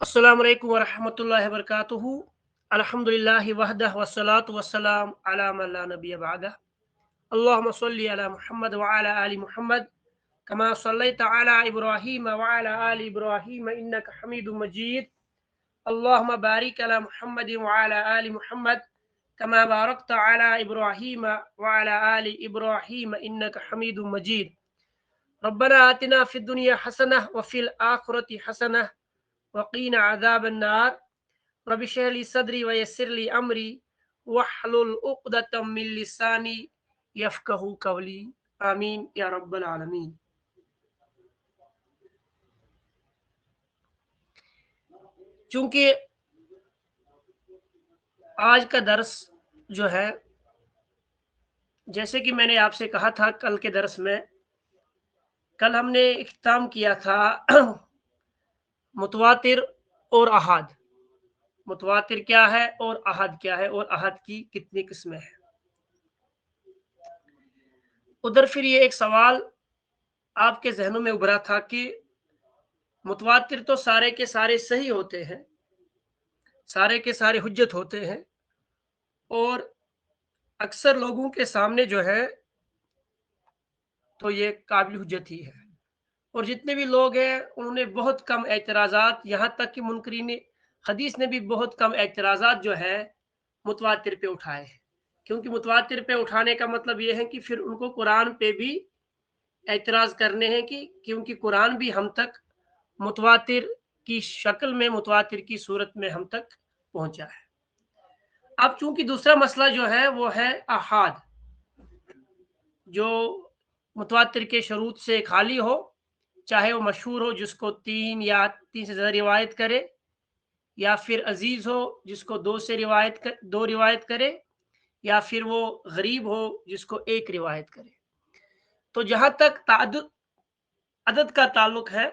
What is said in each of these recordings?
अस्सलामु अलैकुम वरहमतुल्लाहि वबरकातुहू। अल्हम्दुलिल्लाहि वहदह वस्सलातु वस्सलाम अला मन ला नबिय्य बअदह। अल्लाहुम्मा सल्लि अला मुहम्मद व अला आलि मुहम्मद कमा सल्लैता अला इब्राहीम व अला आलि इब्राहीम इन्नका हमीदुम मजीद। अल्लाहुम्मा बारिक अला मुहम्मद व अला आलि मुहम्मद कमा बारकता अला इब्राहीम व अला आलि इब्राहीम इन्नका हमीदुम मजीद। रब्बना आतिना फिद दुनिया हसनह व फिल आखिरति हसनह वक़ीना अज़ाबन्नार। रब्बि इश्रह ली सदरी व यस्सिर ली अमरी वहलुल उक़दतम मिन लिसानी यफ़क़हू क़ौली। आमीन या रब्बल आलमीन। चूँकि आज का दर्स जो है, जैसे कि मैंने आपसे कहा था कल के दर्स में, कल हमने इख्तिताम किया था मुतवातिर और अहाद। मुतवातिर क्या है और अहाद क्या है और अहाद की कितनी किस्में हैं। उधर फिर ये एक सवाल आपके जहनों में उभरा था कि मुतवातिर तो सारे के सारे सही होते हैं, सारे के सारे हुज्जत होते हैं और अक्सर लोगों के सामने जो है तो ये काबिल हुज्जत ही है। और जितने भी लोग हैं उन्होंने बहुत कम एतराज़ात, यहाँ तक कि मुनकरीन हदीस ने भी बहुत कम एतराज़ात जो है मुतवातिर पे उठाए हैं। क्योंकि मुतवातिर पे उठाने का मतलब ये है कि फिर उनको कुरान पे भी एतराज़ करने हैं कि क्योंकि कुरान भी हम तक मुतवातिर की शक्ल में, मुतवातिर की सूरत में हम तक पहुंचा है। अब चूंकि दूसरा मसला जो है वो है अहाद, जो मुतवातिर के शरूत से खाली हो, चाहे वो मशहूर हो जिसको 3 या 3 से ज़्यादा रिवायत करे, या फिर अजीज़ हो जिसको 2 रिवायत करे, या फिर वो गरीब हो जिसको 1 रिवायत करे। तो जहाँ तक ताअद्दुद अदद का ताल्लुक है,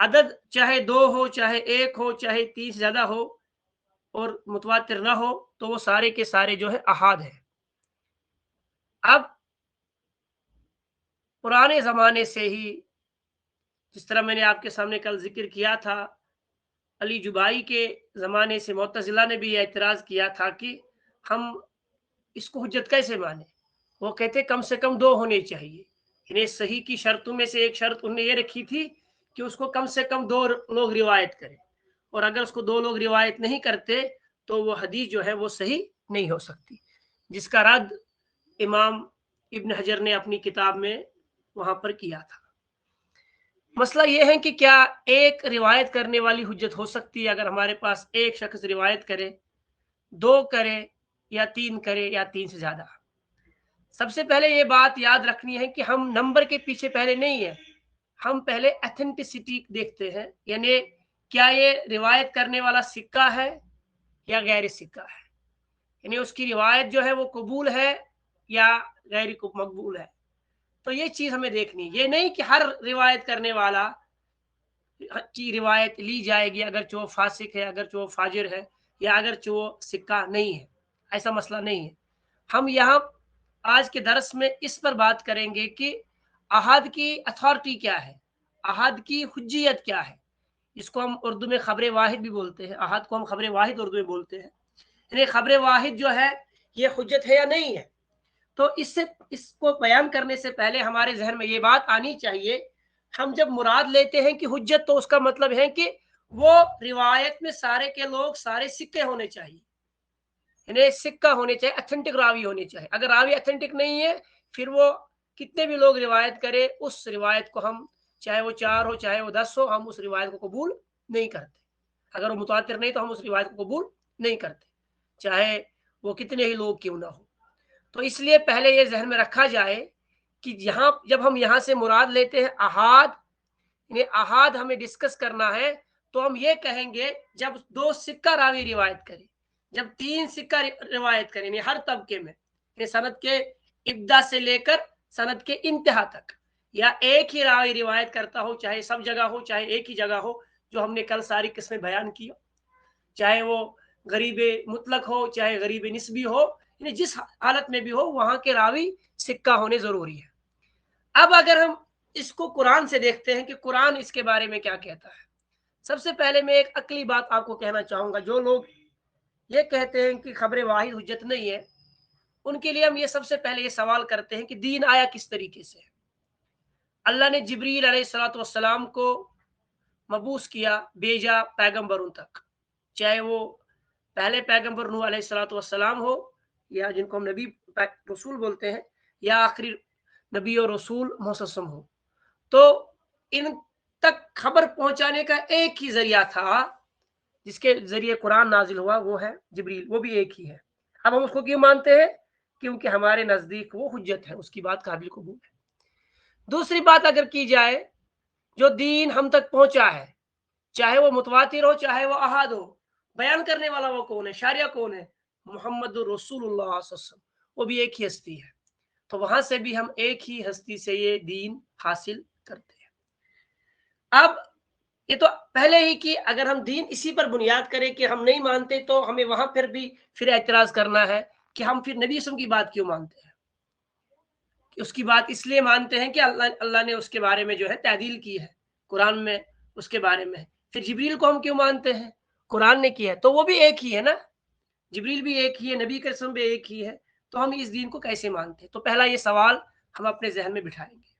अदद चाहे 2 हो, चाहे 1 हो, चाहे 3 से ज़्यादा हो और मुतवातिर ना हो, तो वो सारे के सारे जो है अहाद है। अब पुराने ज़माने से ही, जिस तरह मैंने आपके सामने कल ज़िक्र किया था, अली जुबाई के ज़माने से मुअतज़िला ने भी एतराज़ किया था कि हम इसको हुज्जत कैसे माने। वो कहते कम से कम 2 होने चाहिए। इन्हें सही की शर्तों में से एक शर्त उन्होंने ये रखी थी कि उसको कम से कम 2 लोग रिवायत करें, और अगर उसको 2 लोग रिवायत नहीं करते तो वो हदीस जो है वो सही नहीं हो सकती, जिसका रद्द इमाम इब्न हजर ने अपनी किताब में वहां पर किया था। मसला ये है कि क्या एक रिवायत करने वाली हुज्जत हो सकती है? अगर हमारे पास एक शख्स रिवायत करे, 2 करे या 3 करे या 3 से ज्यादा। सबसे पहले ये बात याद रखनी है कि हम नंबर के पीछे पहले नहीं है, हम पहले एथेंटिसिटी देखते हैं, यानी क्या ये रिवायत करने वाला सिक्का है या गैर सिक्का है, यानी उसकी रिवायत जो है वो कबूल है या गैर मकबूल है। तो ये चीज हमें देखनी है। ये नहीं कि हर रिवायत करने वाला की रिवायत ली जाएगी अगर जो फासिक है, अगर जो फाजिर है, या अगर जो सिक्का नहीं है। ऐसा मसला नहीं है। हम यहाँ आज के दरस में इस पर बात करेंगे कि अहाद की अथॉरिटी क्या है, अहाद की हुज्जियत क्या है। इसको हम उर्दू में खबर वाहिद भी बोलते हैं। अहाद को हम खबर वाहिद उर्दू में बोलते हैं। यानी खबर वाहिद जो है ये हुज्जत है या नहीं है। तो इसको बयान करने से पहले हमारे जहन में ये बात आनी चाहिए, हम जब मुराद लेते हैं कि हुज्जत, तो उसका मतलब है कि वो रिवायत में सारे के लोग सारे सिक्के होने चाहिए, यानी सिक्का होने चाहिए, अथेंटिक रावी होने चाहिए। अगर रावी अथेंटिक नहीं है, फिर वो कितने भी लोग रिवायत करे, उस रिवायत को हम, चाहे वो 4 हो चाहे वो 10 हो, हम उस रिवायत को कबूल नहीं करते। अगर वो मुतातिर नहीं तो हम उस रिवायत को कबूल नहीं करते, चाहे वो कितने ही लोग क्यों ना हो। तो इसलिए पहले ये जहन में रखा जाए कि यहाँ जब हम यहाँ से मुराद लेते हैं अहाद, यानी अहाद हमें डिस्कस करना है, तो हम ये कहेंगे जब 2 सिक्का रावी रिवायत करें, जब 3 सिक्का रिवायत करें, यानी हर तबके में, यानी सनद के इब्दा से लेकर सनद के इंतहा तक, या एक ही रावी रिवायत करता हो, चाहे सब जगह हो चाहे एक ही जगह हो, जो हमने कल सारी किस्में बयान की, चाहे वो गरीब मुतलक हो चाहे गरीब निस्बी हो, यानी जिस हालत में भी हो वहां के रावी सिक्का होने जरूरी है। अब अगर हम इसको कुरान से देखते हैं कि कुरान इसके बारे में क्या कहता है, सबसे पहले मैं एक अकली बात आपको कहना चाहूँगा, जो लोग ये कहते हैं कि खबर वाहिद हुज्जत नहीं है, उनके लिए हम ये सबसे पहले ये सवाल करते हैं कि दीन आया किस तरीके से? अल्लाह ने जिब्रील अलैहिस्सलातु वस्सलाम को मबूस किया, भेजा पैगंबरों तक, चाहे वो पहले पैगंबर नूह अलैहिस्सलातु वस्सलाम हो, या जिनको हम नबी रसूल बोलते हैं, या आखिरी नबी और रसूल मुहस्सम हो। तो इन तक खबर पहुंचाने का एक ही जरिया था, जिसके जरिए कुरान नाजिल हुआ, वो है जिब्रील, वो भी एक ही है। अब हम उसको क्यों मानते हैं? क्योंकि हमारे नजदीक वो हुज्जत है, उसकी बात काबिल कबूल है। दूसरी बात अगर की जाए, जो दीन हम तक पहुंचा है, चाहे वो मुतवातिर हो चाहे वो अहाद हो, बयान करने वाला वो कौन है? शारिया कौन है? मोहम्मद रसूलुल्लाह सल्लल्लाहु अलैहि वसल्लम, वो भी एक ही हस्ती है। तो वहां से भी हम एक ही हस्ती से ये दीन हासिल करते हैं। अब ये तो पहले ही कि अगर हम दीन इसी पर बुनियाद करें कि हम नहीं मानते, तो हमें वहां पर भी फिर एतराज करना है कि हम फिर नबी की बात क्यों मानते हैं। कि उसकी बात इसलिए मानते हैं कि अल्लाह ने उसके बारे में जो है तादील की है कुरान में, उसके बारे में। फिर जिब्रील को हम क्यों मानते हैं? कुरान ने किया है, तो वो भी एक ही है ना, जिब्रील भी एक ही है, नबी का भी एक ही है। तो हम इस दीन को कैसे मानते हैं? तो पहला ये सवाल हम अपने जहन में बिठाएंगे।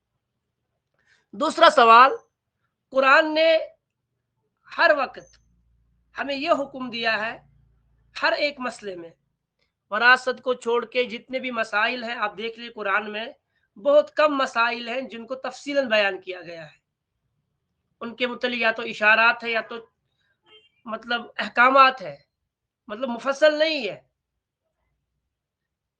दूसरा सवाल, कुरान ने हर वक्त हमें यह हुक्म दिया है, हर एक मसले में, वरासत को छोड़ के जितने भी मसाइल हैं, आप देख लीजिए कुरान में बहुत कम मसाइल हैं जिनको तफसीलन बयान किया गया है। उनके मुतल्लिक या तो इशारात है, या तो मतलब अहकामात है, मतलब मुफस्सल नहीं है।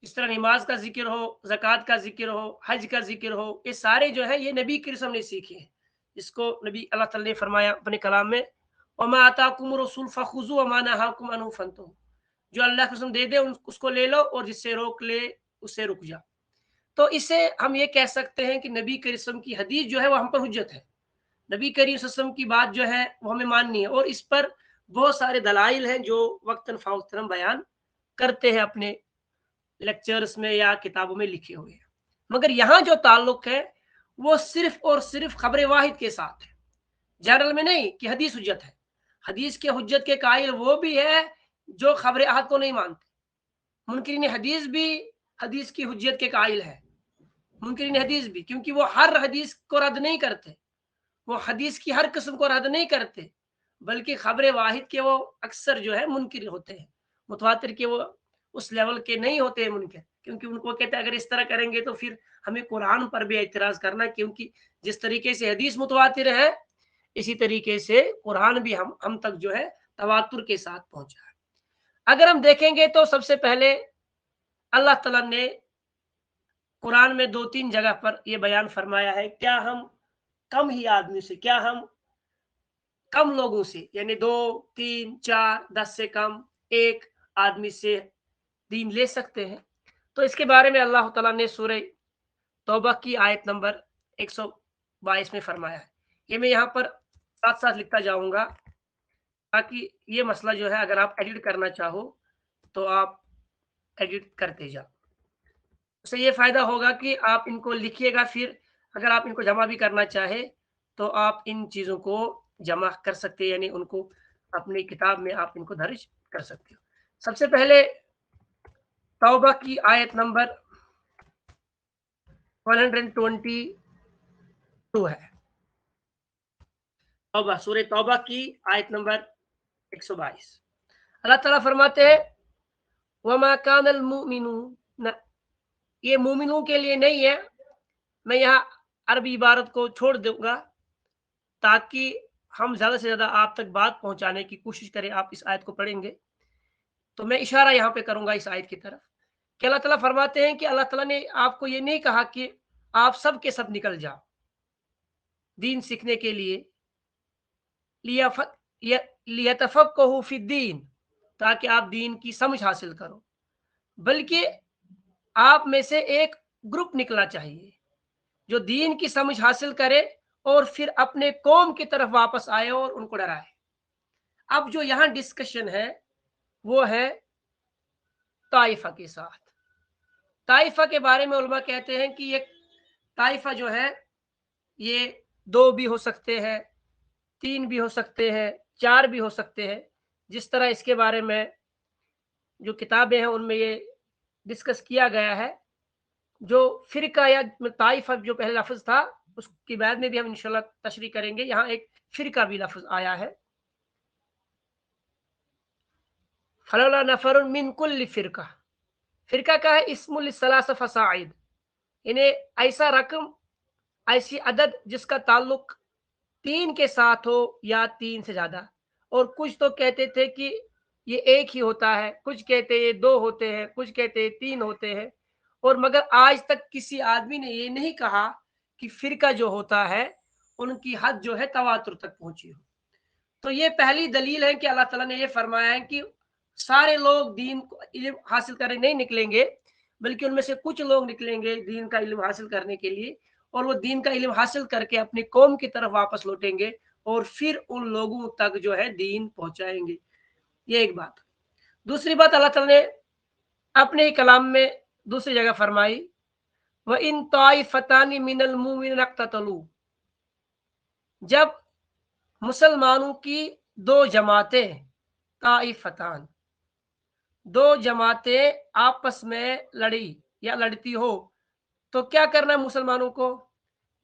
इस तरह नमाज का जिक्र हो, ज़कात का जिक्र हो, हज का जिक्र हो, ये सारे जो है ये नबी के ने सीखे हैं। इसको नबी अल्लाह ताला ने फरमाया अपने कलाम में, वमा आताकुम रसूल फखुजू वमा नहाकुम अन्हु फंतहू, जो अल्लाह की कसम दे दे उसको ले लो, और जिससे रोक ले उससे रुक जा। तो इससे हम ये कह सकते हैं कि नबी करीम की हदीस जो है वो हम पर हुज्जत है। नबी करीम सल्लल्लाहु अलैहि वसल्लम की बात जो है वो हमें माननी है, और इस पर बहुत सारे दलाइल हैं जो वक्तन फ़ौक्तन हम बयान करते हैं अपने लेक्चर्स में या किताबों में लिखे हुए हैं। मगर यहाँ जो ताल्लुक है वो सिर्फ और सिर्फ खबर वाहिद के साथ है, जनरल में नहीं कि हदीस हुज्जत है। हदीस के हुज्जत के कायल वो भी है जो खबर अहद को नहीं मानते। मुनकिरीन हदीस भी हदीस की हुज्जत के कायल है, मुनकिरीन हदीस भी, क्योंकि वो हर हदीस को रद्द नहीं करते, वो हदीस की हर किस्म को रद्द नहीं करते, बल्कि खबर वाहिद के वो अक्सर जो है मुनकिर होते हैं। मुतवातिर के वो उस लेवल के नहीं होते हैं मुनकिर, क्योंकि उनको कहते हैं अगर इस तरह करेंगे तो फिर हमें कुरान पर भी एतराज करना, क्योंकि जिस तरीके से हदीस मुतवातिर है, इसी तरीके से कुरान भी हम तक जो है तवातुर के साथ पहुंचा है। अगर हम देखेंगे तो सबसे पहले अल्लाह ताला ने कुरान में 2-3 जगह पर यह बयान फरमाया है, क्या हम कम ही आदमी से, क्या हम कम लोगों से, यानी 2, 3, 4, 10 से कम एक आदमी से दीन ले सकते हैं? तो इसके बारे में अल्लाह ताला ने सूरह तौबा की आयत नंबर 122 में फरमाया है। ये मैं यहाँ पर साथ साथ लिखता जाऊंगा, ताकि ये मसला जो है अगर आप एडिट करना चाहो तो आप एडिट करते जाओ। उससे ये फायदा होगा कि आप इनको लिखिएगा, फिर अगर आप इनको जमा भी करना चाहे तो आप इन चीज़ों को जमा कर सकते हैं, यानी उनको अपनी किताब में आप इनको दर्ज कर सकते हो। सबसे पहले तौबा की आयत नंबर 122 है। तौबा, सूरह तौबा की आयत नंबर 122। अल्लाह ताला फरमाते हैं, वमा कानल मुमिनून, ये मुमिनों के लिए नहीं है। मैं यहाँ अरबी इबारत को छोड़ दूंगा ताकि हम ज्यादा से ज्यादा आप तक बात पहुंचाने की कोशिश करें। आप इस आयत को पढ़ेंगे तो मैं इशारा यहाँ पे करूंगा इस आयत की तरफ, कि अल्लाह ताला फरमाते हैं कि अल्लाह ताला ने आपको ये नहीं कहा कि आप सब के सब निकल जाओ दीन सीखने के लिए, लियतफक्कहू फिद्दीन, ताकि आप दीन की समझ हासिल करो, बल्कि आप में से एक ग्रुप निकलना चाहिए जो दीन की समझ हासिल करे और फिर अपने कौम की तरफ वापस आए और उनको डराए। अब जो यहाँ डिस्कशन है वो है ताइफा के साथ। ताइफा के बारे में उलमा कहते हैं कि ये ताइफा जो है ये 2 भी हो सकते हैं, 3 भी हो सकते हैं, 4 भी हो सकते हैं, जिस तरह इसके बारे में जो किताबें हैं उनमें ये डिस्कस किया गया है। जो फ़िरका या ताइफ़ा जो पहले लफ़्ज़ था, उसकी बाद में भी हम इंशाअल्लाह तशरीह करेंगे। यहाँ एक फ़िरका भी लफ़्ज़ आया है। फलौला नफ़रुन मिन कुल्ली फ़िरका, फ़िरका का है इस्मुल लिस्सलासा फ़साइद, इन्हें ऐसा रकम, ऐसी अदद जिसका ताल्लुक 3 के साथ हो या 3 से ज़्यादा। और कुछ तो कहते थे कि ये 1 ही होता है, कुछ कहते हैं ये 2 होते हैं, कुछ कहते हैं 3 होते हैं। और मगर आज तक किसी आदमी ने ये नहीं कहा कि फ़िरका जो होता है, उनकी हद जो है तवातुर तक पहुँची हो। तो ये पहली दलील है कि अल्लाह ताला ने ये फरमाया है कि सारे लोग दीन को इल्म हासिल करने नहीं निकलेंगे, बल्कि उनमें से कुछ लोग निकलेंगे दीन का इल्म हासिल करने के लिए, और वो दीन का इल्म हासिल करके अपनी कौम की तरफ वापस लौटेंगे और फिर उन लोगों तक जो है दीन पहुंचाएंगे। ये एक बात। दूसरी बात अल्लाह ताला ने अपने ही कलाम में दूसरी जगह फरमाई, व इन ताइफतानी मिनल मुमिनीन इक्ततलू, जब मुसलमानों की 2 जमातें, ताइफतान, 2 जमातें आपस में लड़ी या लड़ती हो, तो क्या करना है मुसलमानों को?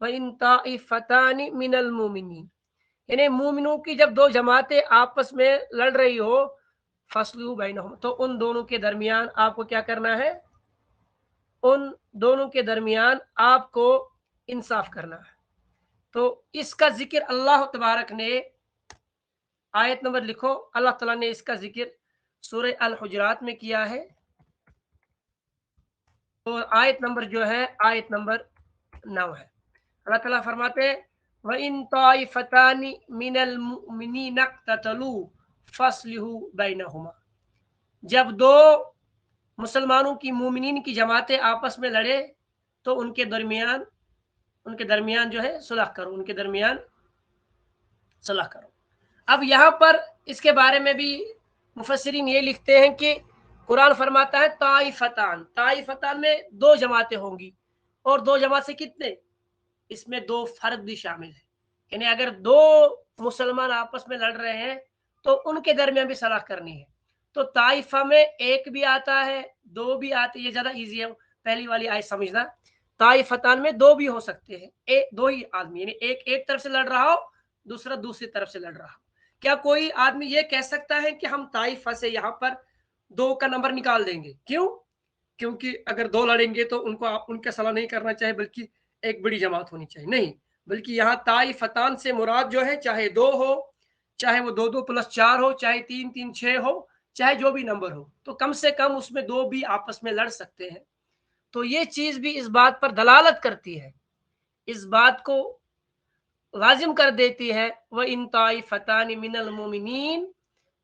इन ताइफतानी मिनल मोमिनीन, यानी मोमिनों की जब 2 जमातें आपस में लड़ रही हो, फसलू बैनहुम, तो उन दोनों के दरमियान आपको क्या करना है? उन दोनों के दरमियान आपको इंसाफ करना है। तो इसका जिक्र अल्लाह तबारक ने, आयत नंबर लिखो, अल्लाह ताला ने इसका जिक्र सूरह अल हुजरात में किया है, और आयत नंबर जो है आयत नंबर 9 है। अल्लाह ताला फरमाते हैं, व इन ताइफतानी मिनल मुमिनीन इक्ततलू फस्लिहू बैनहुमा, जब 2 मुसलमानों की मोमिनीन की जमातें आपस में लड़े, तो उनके दरमियान जो है सुलह करो, उनके दरमियान सुलह करो। अब यहाँ पर इसके बारे में भी मुफस्सिरीन ये लिखते हैं कि कुरान फरमाता है ताइफतान, ताइफतान में 2 जमातें होंगी, और 2 जमात से कितने? इसमें 2 फर्द भी शामिल है, यानी अगर 2 मुसलमान आपस में लड़ रहे हैं तो उनके दरमियान भी सलाह करनी है। तो ताइफा में 1 भी आता है, 2 भी आते, ये ज्यादा इजी है, पहली वाली आयत समझना। ताइफतान में 2 भी हो सकते हैं, 2 ही आदमी, यानी एक तरफ से लड़ रहा हो, दूसरा दूसरी तरफ से लड़ रहा हो। क्या कोई आदमी ये कह सकता है कि हम ताइफा से यहाँ पर 2 का नंबर निकाल देंगे? क्यों? क्योंकि अगर 2 लड़ेंगे तो उनको उनका सलाह नहीं करना चाहिए, बल्कि एक बड़ी जमात होनी चाहिए। नहीं, बल्कि यहाँ ताइफतान से मुराद जो है, चाहे 2 हो, चाहे वो 2-2 प्लस 4 हो, चाहे 3-3 6 हो, चाहे जो भी नंबर हो, तो कम से कम उसमें 2 भी आपस में लड़ सकते हैं। तो ये चीज भी इस बात पर दलालत करती है, इस बात को लाजिम कर देती है, व इन ताइफतानी मिनल मोमिनीन,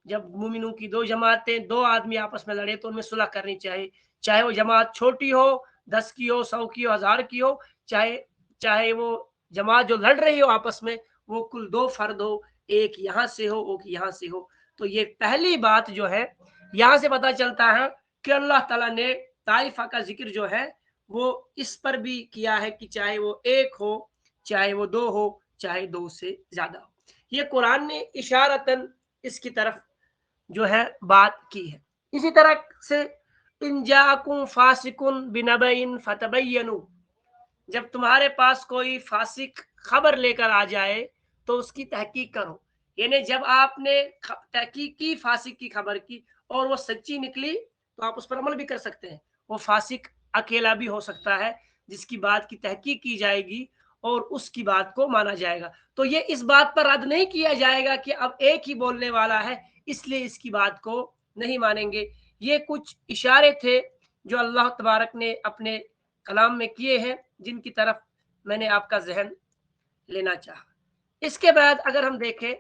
जब मोमिनों की 2 जमातें, 2 आदमी आपस में लड़े तो उनमें सुलह करनी चाहिए, चाहे वो जमात छोटी हो, 10 की हो, 100 की हो, 1000 की हो, चाहे चाहे वो जमात जो लड़ रही हो आपस में, वो कुल 2 फर्द हो, एक यहाँ से हो, एक यहाँ से हो। तो ये पहली बात जो है, यहाँ से पता चलता है कि अल्लाह ताला ने ताइफा का जिक्र जो है वो इस पर भी किया है कि चाहे वो 1 हो, चाहे वो 2 हो, चाहे 2 से ज्यादा हो। ये कुरान ने इशारतन इसकी तरफ जो है बात की है। इसी तरह से इन जाकुम फासिकुन बिनबइन फतबय्यनु, जब तुम्हारे पास कोई फासिक खबर लेकर आ जाए तो उसकी तहकीक करो, यानी जब आपने तहकीक की फासिक की खबर की और वो सच्ची निकली तो आप उस पर अमल भी कर सकते हैं। वो फासिक अकेला भी हो सकता है जिसकी बात की तहकीक की जाएगी और उसकी बात को माना जाएगा। तो ये इस बात पर रद्द नहीं किया जाएगा कि अब एक ही बोलने वाला है इसलिए इसकी बात को नहीं मानेंगे। ये कुछ इशारे थे जो अल्लाह तबारक ने अपने कलाम में किए हैं, जिनकी तरफ मैंने आपका जहन लेना चाहा। इसके बाद अगर हम देखें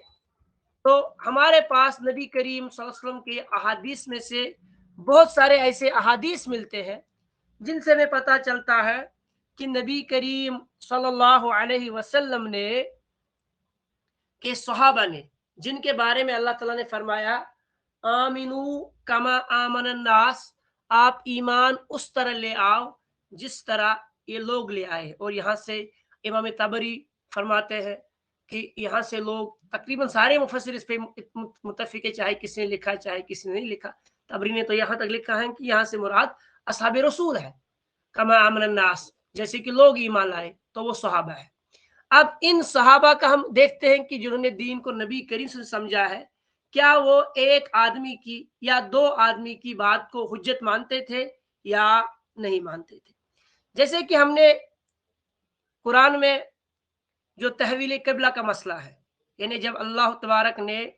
तो हमारे पास नबी करीम सल्लल्लाहु अलैहि वसल्लम के अहादीस में से बहुत सारे ऐसे अहादीस मिलते हैं जिनसे हमें पता चलता है कि नबी करीम सल्लल्लाहु अलैहि वसल्लम ने के सहाबा ने, जिनके बारे में अल्लाह ताला ने फरमाया आमिनू कमा आमन नास, आप ईमान उस तरह ले आओ जिस तरह ये लोग ले आए। और यहाँ से इमाम तबरी फरमाते हैं कि यहाँ से लोग तकरीबन सारे मुफस्सिर इस पे मुत्तफ़िक़ है, चाहे किसी ने लिखा चाहे किसी ने नहीं लिखा। तबरी ने तो यहाँ तक लिखा है कि यहाँ से मुराद असहाबे रसूल है, कमा आमन नास, जैसे कि लोग ईमान लाए तो वो सहाबा है। अब इन सहाबा का हम देखते हैं कि जिन्होंने दीन को नबी करीम से समझा है, क्या वो एक आदमी की या दो आदमी की बात को हुज्जत मानते थे या नहीं मानते थे। जैसे कि हमने कुरान में जो तहवील क़िबला का मसला है, यानी जब अल्लाह तबारक ने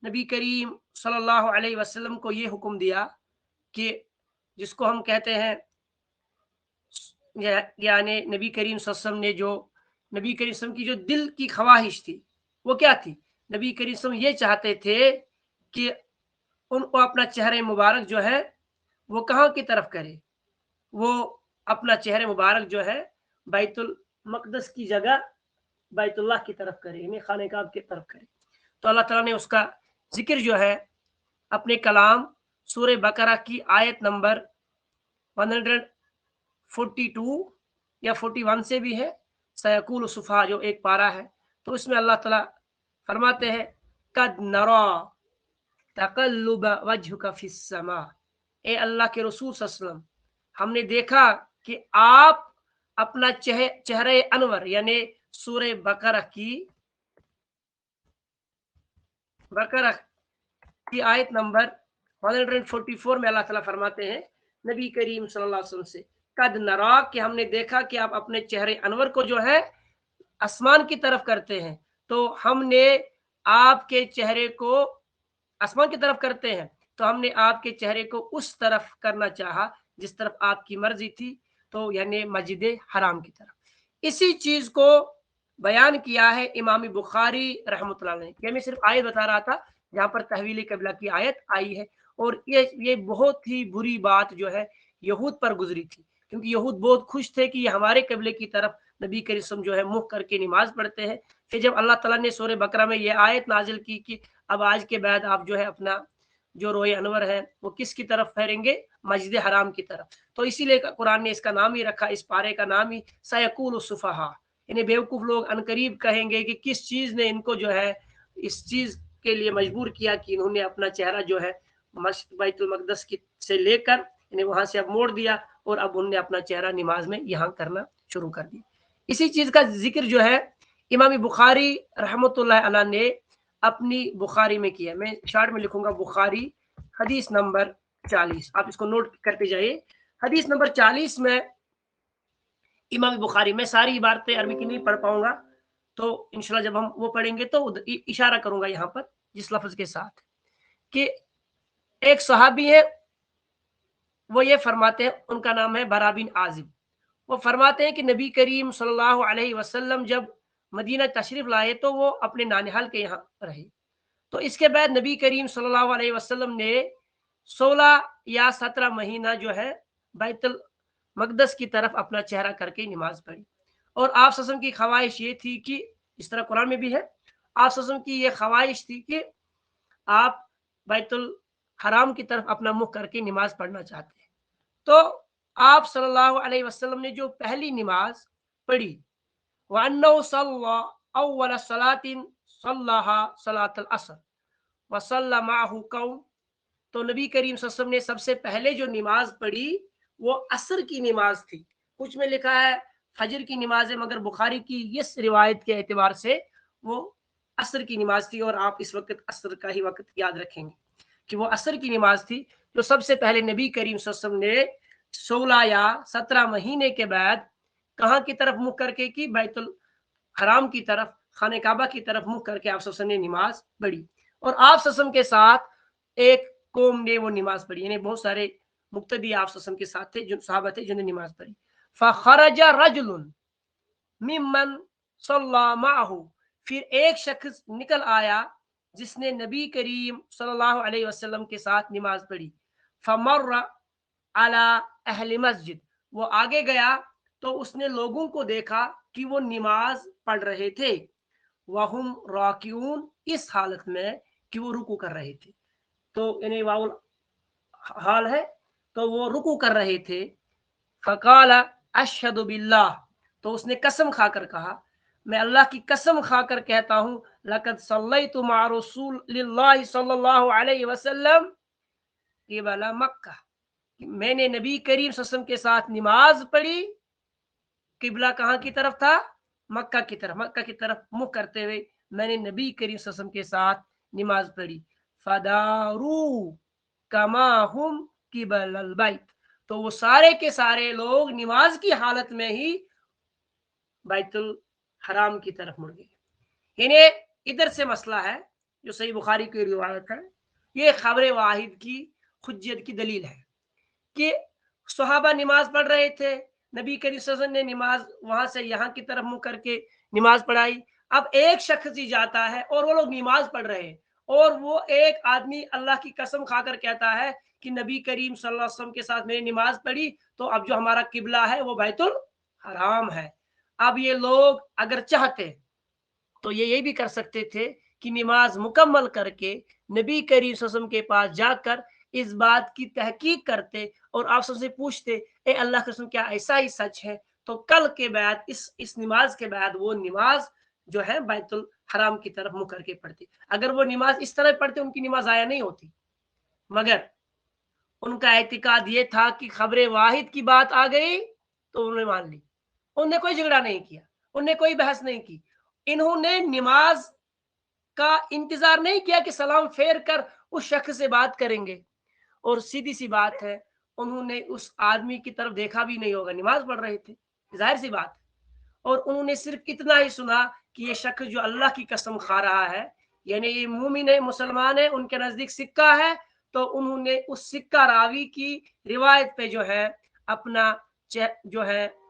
नबी करीम सल्लल्लाहु अलैहि वसल्लम को ये हुक्म दिया कि जिसको हम कहते हैं यानी नबी करीम सल्लल्लाहु अलैहि वसल्लम ने जो नबी करीम सल्लल्लाहु अलैहि वसल्लम की जो दिल की ख्वाहिश थी वो क्या थी? नबी करीम सल्लल्लाहु अलैहि वसल्लम ये चाहते थे कि उनको अपना चेहरे मुबारक जो है वो कहाँ की तरफ करे, वो अपना चेहरे मुबारक जो है बैतुल मक़दस की जगह बैतुल्लाह की तरफ करे, यानी खाने काब की तरफ करे। तो अल्लाह ताला ने उसका जिक्र जो है अपने कलाम सूरह बकरा की आयत नंबर 142 या 41 से भी है, सयकूल सुफा जो एक पारा है, तो इसमें अल्लाह ताला फरमाते हैं कद नरा तकल्लुब वजहुका फिस समा, ए अल्लाह के रसूल सल्लल्लाहु अलैहि वसल्लम, हमने देखा कि आप अपना चेहरे अनवर यानी सूरह बकरा की आयत नंबर 144 में अल्लाह ताला फरमाते हैं नबी करीम सल्लल्लाहु अलैहि वसल्लम से, कद नरा कि हमने देखा कि आप अपने चेहरे अनवर को जो है आसमान की तरफ करते हैं, तो हमने आपके चेहरे को आसमान की तरफ करते हैं, तो हमने आपके चेहरे को उस तरफ करना चाहा जिस तरफ आपकी मर्जी थी, तो यानी मस्जिद हराम की तरफ। इसी चीज को बयान किया है इमाम बुखारी रहमतुल्लाह अलैह। ये मैं सिर्फ आयत बता रहा था जहाँ पर तहवील क़िबला की आयत आई है, और ये बहुत ही बुरी बात जो है यहूद पर गुजरी थी, क्योंकि यहूद बहुत खुश थे कि ये हमारे क़िबले की तरफ नबी करीम जो है मुँह करके नमाज पढ़ते हैं। फिर जब अल्लाह ताला ने सूरह बकरा में ये आयत नाजिल की कि अब आज के बाद आप जो है अपना जो रोए अनवर है वो किसकी तरफ फेरेंगे, मस्जिद हराम की तरफ। तो इसीलिए कुरान ने इसका नाम ही रखा, इस पारे का नाम ही सयकूल सुफहा, यानी बेवकूफ लोग अनकरीब कहेंगे कि किस चीज ने इनको जो है इस चीज के लिए मजबूर किया कि इन्होंने अपना चेहरा जो है बैतुल मक़दस की से लेकर यानी वहां से अब मोड़ दिया और अब उन्होंने अपना चेहरा नमाज में यहाँ करना शुरू कर दिया। इसी चीज का जिक्र जो है इमाम बुखारी रहमतुल्लाह अलैह ने अपनी बुखारी में किया। मैं शार्ट में लिखूंगा बुखारी हदीस नंबर 40, आप इसको नोट करते जाइए। हदीस नंबर 40 में इमाम बुखारी में सारी इबारतें अरबी की नहीं पढ़ पाऊंगा, तो इंशाल्लाह जब हम वो पढ़ेंगे तो इशारा करूंगा यहाँ पर जिस लफ्ज के साथ कि एक सहाबी है, वो ये फरमाते हैं, उनका नाम है बरा बिन आजिब। वो फरमाते हैं कि नबी करीम सल्लल्लाहु अलैहि वसल्लम जब मदीना तशरीफ लाए तो वो अपने नानिहाल के यहाँ रहे। तो इसके बाद नबी करीम सल्लल्लाहु अलैहि वसल्लम ने 16 या 17 महीना जो है बैतुल मक़दस की तरफ अपना चेहरा करके नमाज पढ़ी, और आप सल्लल्लाहु अलैहि वसल्लम की ख्वाहिश ये थी कि इस तरह कुरान में भी है, आप सल्लल्लाहु अलैहि वसल्लम की ये ख्वाहिश थी कि आप बैतुल हराम की तरफ अपना मुख करके नमाज पढ़ना चाहते हैं। तो आप सल्लल्लाहु अलैहि वसल्लम ने जो पहली नमाज पढ़ी, वअन्नहु सल्ला अव्वल सलातिन सल्लाहा सलातल असर व सल्ला माहु कौम, तो नबी करीम सल्लल्लाहु अलैहि वसल्लम ने सबसे पहले जो नमाज पढ़ी वो असर की नमाज थी। कुछ में लिखा है फजर की नमाज है, मगर बुखारी की इस रिवायत के एतबार से वो असर की नमाज थी, और आप इस वक्त असर का ही वक्त याद रखेंगे कि वो असर की नमाज थी जो सबसे पहले नबी करीम सल्लल्लाहु अलैहि वसल्लम ने 16 या 17 महीने के बाद कहाँ की तरफ मुँह करके की, बैतुल हराम की तरफ, खाने काबा की तरफ मुँह करके आप सल्लल्लाहु अलैहि वसल्लम ने नमाज पढ़ी, और आप सल्लल्लाहु अलैहि वसल्लम के साथ एक कौम ने वो नमाज पढ़ी, यानी बहुत सारे मुक्तदी आप सल्लल्लाहु अलैहि वसल्लम के साथ थे, जो सहाबा थे जिन्होंने नमाज पढ़ी। फखरजा रजुलन मिम्मन सल्ला माहु, फिर एक शख्स निकल आया जिसने नबी करीम सल्लल्लाहु अलैहि वसल्लम के साथ नमाज पढ़ी। फमर्रा अला अहले मस्जिद, वो आगे गया तो उसने लोगों को देखा कि वो नमाज पढ़ रहे थे, वहुम राकिऊन, इस हालत में कि वो रुकू कर रहे थे, तो यानी वाउल हाल है, तो वो रुकू कर रहे थे। फ़क़ाल अशहदु बिल्लाह, तो उसने कसम खाकर कहा میں اللہ کی قسم کھا کر کہتا ہوں لقد صلیت مع رسول اللہ صلی اللہ علیہ وسلم قبل مکہ، میں نے نبی کریم صلی اللہ علیہ وسلم کے ساتھ نماز پڑھی، قبلہ کہاں کی طرف تھا؟ مکہ کی طرف، مکہ کی طرف منہ کرتے ہوئے میں نے نبی کریم صلی اللہ علیہ وسلم کے ساتھ نماز پڑھی۔ فدارو کما ہم قبل البیت، تو وہ سارے کے سارے لوگ نماز کی حالت میں ہی بیت الحرام کی طرف مڑ گئے۔ یعنی ادھر سے مسئلہ ہے جو صحیح بخاری کی روایت ہے، یہ خبر واحد کی حجت کی دلیل ہے کہ صحابہ نماز پڑھ رہے تھے، نبی کریم صلی اللہ علیہ وسلم نے نماز وہاں سے یہاں کی طرف منہ کر کے نماز پڑھائی۔ اب ایک شخص ہی جاتا ہے اور وہ لوگ نماز پڑھ رہے ہیں، اور وہ ایک آدمی اللہ کی قسم کھا کر کہتا ہے کہ نبی کریم صلی اللہ علیہ وسلم کے ساتھ میں نے نماز پڑھی، تو اب جو ہمارا قبلہ ہے وہ بیت الحرام ہے۔ اب یہ لوگ اگر چاہتے تو یہ بھی کر سکتے تھے کہ نماز مکمل کر کے نبی کریم صلی اللہ علیہ وسلم کے پاس جا کر اس بات کی تحقیق کرتے اور آپ سب سے پوچھتے اے اللہ کے رسول کیا ایسا ہی سچ ہے، تو کل کے بعد اس نماز کے بعد وہ نماز جو ہے بیت الحرام کی طرف منہ کر کے پڑھتے۔ اگر وہ نماز اس طرح پڑھتے ان کی نماز ضائع نہیں ہوتی، مگر ان کا اعتقاد یہ تھا کہ خبر واحد کی بات آ گئی تو انہوں نے مان لی، انہوں نے کوئی جھگڑا نہیں کیا، انہوں نے کوئی بحث نہیں کی، انہوں نے نماز کا انتظار نہیں کیا کہ سلام پھیر کر اس شخص سے بات کریں گے، اور سیدھی سی بات ہے انہوں نے اس آدمی کی طرف دیکھا بھی نہیں ہوگا، نماز پڑھ رہے تھے، ظاہر سی بات، اور انہوں نے صرف اتنا ہی سنا کہ یہ شخص جو اللہ کی قسم کھا رہا ہے، یعنی یہ مومن ہے، مسلمان ہے، ان کے نزدیک سکہ ہے، تو انہوں نے اس سکہ راوی کی روایت پہ جو ہے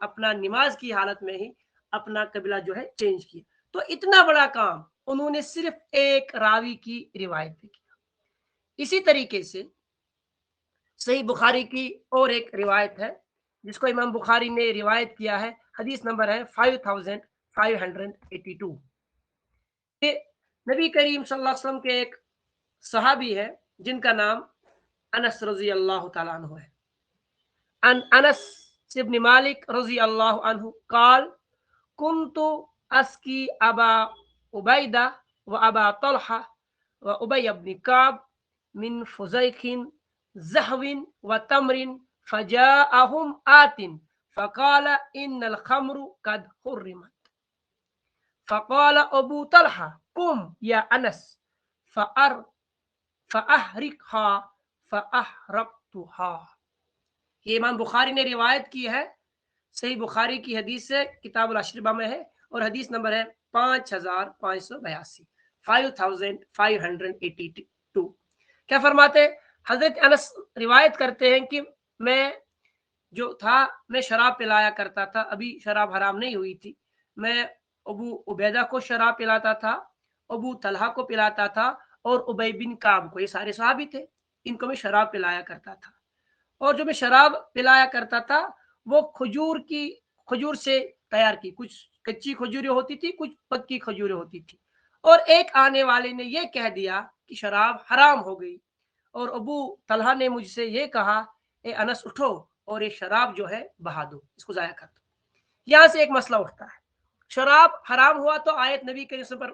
اپنا نماز کی حالت میں ہی اپنا قبلہ جو ہے چینج کیا۔ تو اتنا بڑا کام انہوں نے صرف ایک راوی کی روایت پہ کیا۔ اسی طریقے سے صحیح بخاری کی اور ایک روایت ہے جس کو امام بخاری نے روایت کیا ہے، حدیث نمبر ہے 5582۔ یہ نبی کریم صلی اللہ علیہ وسلم کے ایک صحابی ہے جن کا نام انس رضی اللہ تعالیٰ عنہ ہے۔ انس ابن مالک رضی اللہ عنہ قال كنت اسقي ابا عبیدہ و ابا طلحہ و ابی بن کعب من فزیخ زہو و تمر فجاءهم آت فقال ان الخمر قد حرمت فقال ابو طلحہ قم یا انس فأحرقها فأحرقتها۔ یہ امام بخاری نے روایت کی ہے، صحیح بخاری کی حدیث سے کتاب الاشربہ میں ہے، اور حدیث نمبر ہے 5582، 5582۔ کیا فرماتے حضرت انس روایت کرتے ہیں کہ میں جو تھا میں شراب پلایا کرتا تھا، ابھی شراب حرام نہیں ہوئی تھی، میں ابو عبیدہ کو شراب پلاتا تھا، ابو طلحہ کو پلاتا تھا، اور ابی بن کعب کو، یہ سارے صحابی تھے، ان کو میں شراب پلایا کرتا تھا، اور جو میں شراب پلایا کرتا تھا وہ کھجور سے تیار کی، کچھ کچی کھجوریں ہوتی تھی، کچھ پکی کھجوریں ہوتی تھی، اور ایک آنے والے نے یہ کہہ دیا کہ شراب حرام ہو گئی، اور ابو طلحہ نے مجھ سے یہ کہا اے انس اٹھو اور یہ شراب جو ہے بہا دو، اس کو ضائع کر دو۔ یہاں سے ایک مسئلہ اٹھتا ہے، شراب حرام ہوا تو آیت نبی کے جسم پر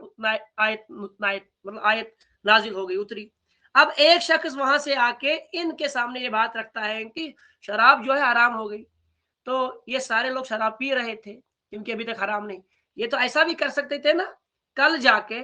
آیت نازل ہو گئی، اتری۔ اب ایک شخص وہاں سے آ کے ان کے سامنے یہ بات رکھتا ہے کہ شراب جو ہے حرام ہو گئی، تو یہ سارے لوگ شراب پی رہے تھے کیونکہ ابھی تک حرام نہیں، یہ تو ایسا بھی کر سکتے تھے نا، کل جا کے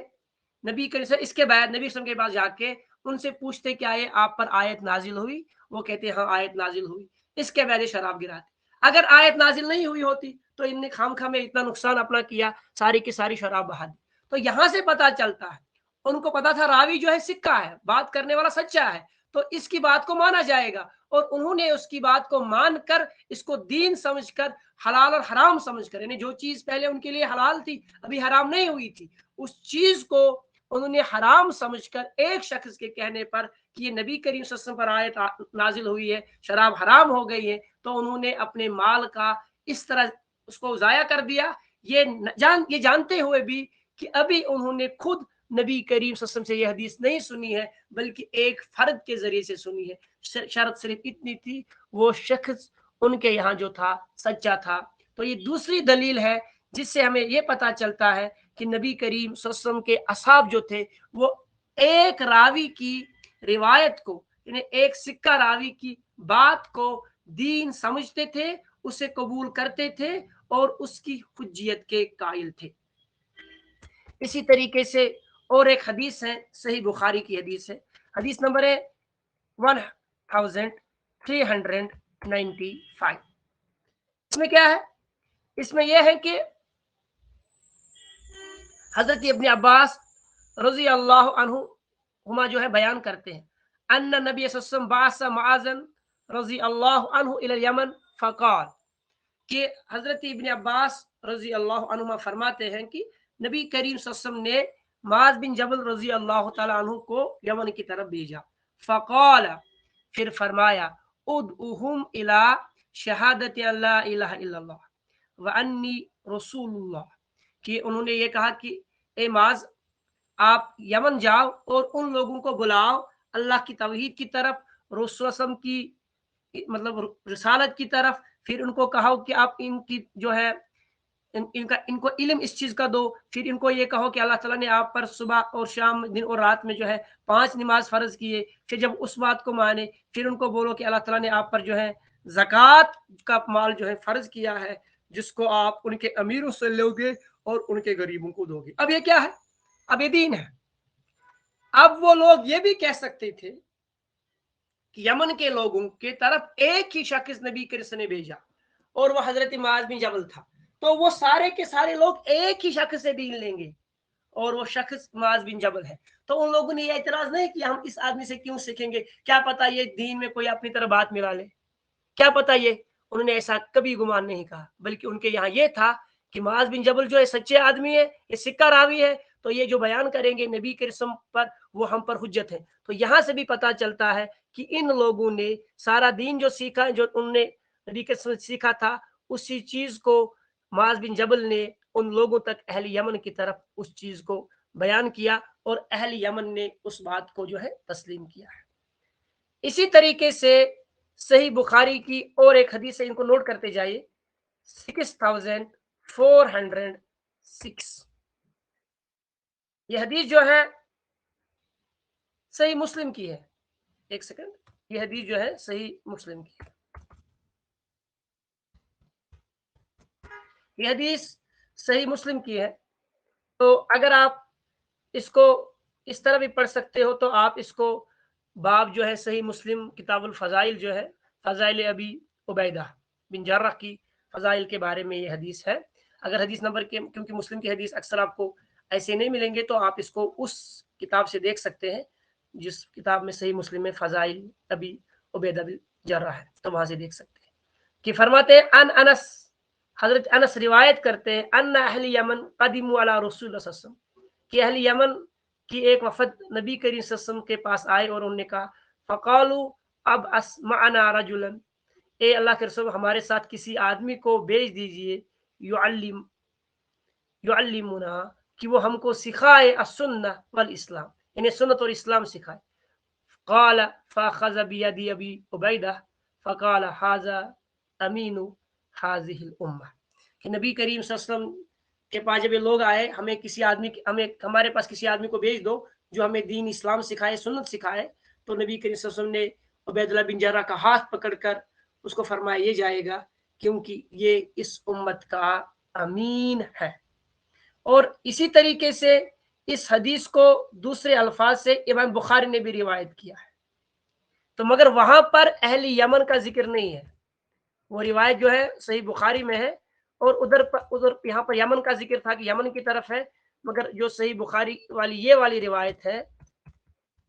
نبی کے اس کے بعد نبی وسلم کے پاس جا کے ان سے پوچھتے کیا یہ آپ پر آیت نازل ہوئی، وہ کہتے ہاں آیت نازل ہوئی، اس کے بعد یہ شراب گراتے۔ اگر آیت نازل نہیں ہوئی ہوتی تو ان نے خام میں اتنا نقصان اپنا کیا، ساری کی ساری شراب بہا دی۔ تو یہاں سے پتا چلتا ہے ان کو پتا تھا راوی جو ہے سکہ ہے، بات کرنے والا سچا ہے، تو اس کی بات کو مانا جائے گا، اور انہوں نے اس کی بات کو مان کر اس کو دین سمجھ کر، حلال اور حرام سمجھ کر، یعنی جو چیز پہلے ان کے لیے حلال تھی ابھی حرام نہیں ہوئی تھی، اس چیز کو انہوں نے حرام سمجھ کر ایک شخص کے کہنے پر کہ یہ نبی کریم صلی اللہ علیہ وسلم پر آیت نازل ہوئی ہے، شراب حرام ہو گئی ہے، تو انہوں نے اپنے مال کا اس طرح اس کو ضائع کر دیا، یہ جانتے ہوئے بھی کہ ابھی انہوں نے خود نبی کریم صلی اللہ علیہ وسلم سے یہ حدیث نہیں سنی ہے بلکہ ایک فرد کے ذریعے سے سنی ہے، شرط صرف اتنی تھی وہ شخص ان کے یہاں جو تھا سچا تھا۔ تو یہ دوسری دلیل ہے जिससे हमें ये पता चलता है कि नबी करीम सल्लल्लाहु अलैहि वसल्लम के असहाब जो थे वो एक रावी की रिवायत को, यानी एक सिक्का रावी की बात को दीन समझते थे, उसे कबूल करते थे और उसकी हुज्जियत के कायल थे। इसी तरीके से और एक हदीस है, सही बुखारी की हदीस है, हदीस नंबर है 1395। इसमें क्या है? इसमें यह है कि हजरत इब्न अब्बास रजी अल्लाह अन्हु हुमा जो है बयान करते हैं, अन्ना नबी सल्लल्लाहु अलैहि वसल्लम बासा मुआज़न रजी अल्लाह अन्हु इला यमन फ़क़ाल, कि हजरत इब्न अब्बास रजी अल्लाह अन्हुमा फरमाते हैं कि नबी करीम सल्लल्लाहु अलैहि वसल्लम ने मुआज़ बिन जबल रजी अल्लाह तआला अन्हु को यमन की तरफ भेजा। फ़क़ाल, फिर फरमाया, उदउहुम इला शहादति अल्ला इलाहा इल्लल्लाह व अन्नी रसूलुल्लाह, कि उन्होंने ये कहा कि ए माज, आप यमन जाओ और उन लोगों को बुलाओ अल्लाह की तौहीद की तरफ, रसूल की मतलब रिसालत की तरफ। फिर उनको कहो कि आप इनकी जो है इनको इल्म इस चीज का दो। फिर इनको ये कहो कि अल्लाह ताला ने आप पर सुबह और शाम, दिन और रात में जो है 5 नमाज फर्ज किए। फिर जब उस बात को माने, फिर उनको बोलो कि अल्लाह ताला ने आप पर जो है ज़कात का माल जो है फर्ज किया है, जिसको आप उनके अमीरों से लोगे और उनके गरीबों को दोगे। अब ये क्या है? अब ये दीन है। अब वो लोग ये भी कह सकते थे कि यमन के लोगों के तरफ एक ही शख्स नबी करीम ने भेजा और वो हजरत मुआज़ बिन जबल था, तो वो सारे के सारे लोग एक ही शख्स से दीन लेंगे और वो शख्स मुआज़ बिन जबल है। तो उन लोगों ने ये एतराज नहीं किया हम इस आदमी से क्यों सीखेंगे, क्या पता ये दीन में कोई अपनी तरह बात मिला ले, क्या पता ये। उन्होंने ऐसा कभी गुमान नहीं कहा, बल्कि उनके यहाँ ये था कि मुआज़ बिन जबल जो है सच्चे आदमी है, ये सिक्का रावी है, तो ये जो बयान करेंगे नबी के रस्म पर, वो हम पर हुज्जत है। तो यहाँ से भी पता चलता है कि इन लोगों ने सारा दीन जो सीखा, जो उनने नबी के रस्म सीखा था, उसी चीज को मुआज़ बिन जबल ने उन लोगों तक, अहल यमन की तरफ उस चीज को बयान किया और अहल यमन ने उस बात को जो है तस्लीम किया है। इसी तरीके से सही बुखारी की और एक हदीस है, इनको नोट करते जाइए, 6406। ये हदीस जो है सही मुस्लिम की है। एक सेकंड, ये हदीस जो है सही मुस्लिम की है। ये हदीस सही मुस्लिम की है। तो अगर आप इसको इस तरह भी पढ़ सकते हो, तो आप इसको बाब जो है सही मुस्लिम किताबुल फजाइल जो है, फजाइल अबी उबैदा बिन जर्रह की फजाइल के बारे में ये हदीस है। अगर हदीस नंबर के, क्योंकि मुस्लिम की हदीस अक्सर आपको ऐसे नहीं मिलेंगे, तो आप इसको उस किताब से देख सकते हैं जिस किताब में सही मुस्लिम में फजाइल अबी उबैदा बिन जर्रह है, तो वहां से देख सकते हैं कि फरमाते हैं अन अनस, हजरत अनस रिवायत करते हैं, अन्ना अहल यमन कदिमु अला रसूल सल्लल्लाहु अलैहि वसल्लम, कि अहल यमन की एक वफद नबी करीम सल्लल्लाहु अलैहि वसल्लम के पास आए और उन्होंने कहा, फ़क़ालू अब अस्मअना रजुलन, ए अल्लाह के रसूल हमारे साथ किसी आदमी को भेज दीजिए, युअल्लिम युअल्लिमुना, कि वो हमको सिखाए अस्सुन्ना वल इस्लाम, यानी सुन्नत और इस्लाम सिखाए। क़ाल फ़अख़ज़ बियदी अबी उबैदा फ़क़ाल हाज़ा अमीनु हाज़िहिल उम्मा, कि नबी करीम सल्लल्लाहु अलैहि वसल्लम के पास जब ये लोग आए, हमें किसी आदमी, हमें हमारे पास किसी आदमी को भेज दो जो हमें दीन इस्लाम सिखाए, सुन्नत सिखाए। तो नबी करीम सल्लल्लाहु अलैहि वसल्लम ने उबैदुल्लाह बिन जर्राह का हाथ पकड़कर उसको फरमाया, ये जाएगा क्योंकि ये इस उम्मत का अमीन है। और इसी तरीके से इस हदीस को दूसरे अल्फाज से इमाम बुखारी ने भी रिवायत किया है, तो मगर वहां पर अहल यमन का जिक्र नहीं है। वो रिवायत जो है सही बुखारी में है और उधर यहाँ पर यमन का जिक्र था कि यमन की तरफ है, मगर जो सही बुखारी वाली ये वाली रिवायत है,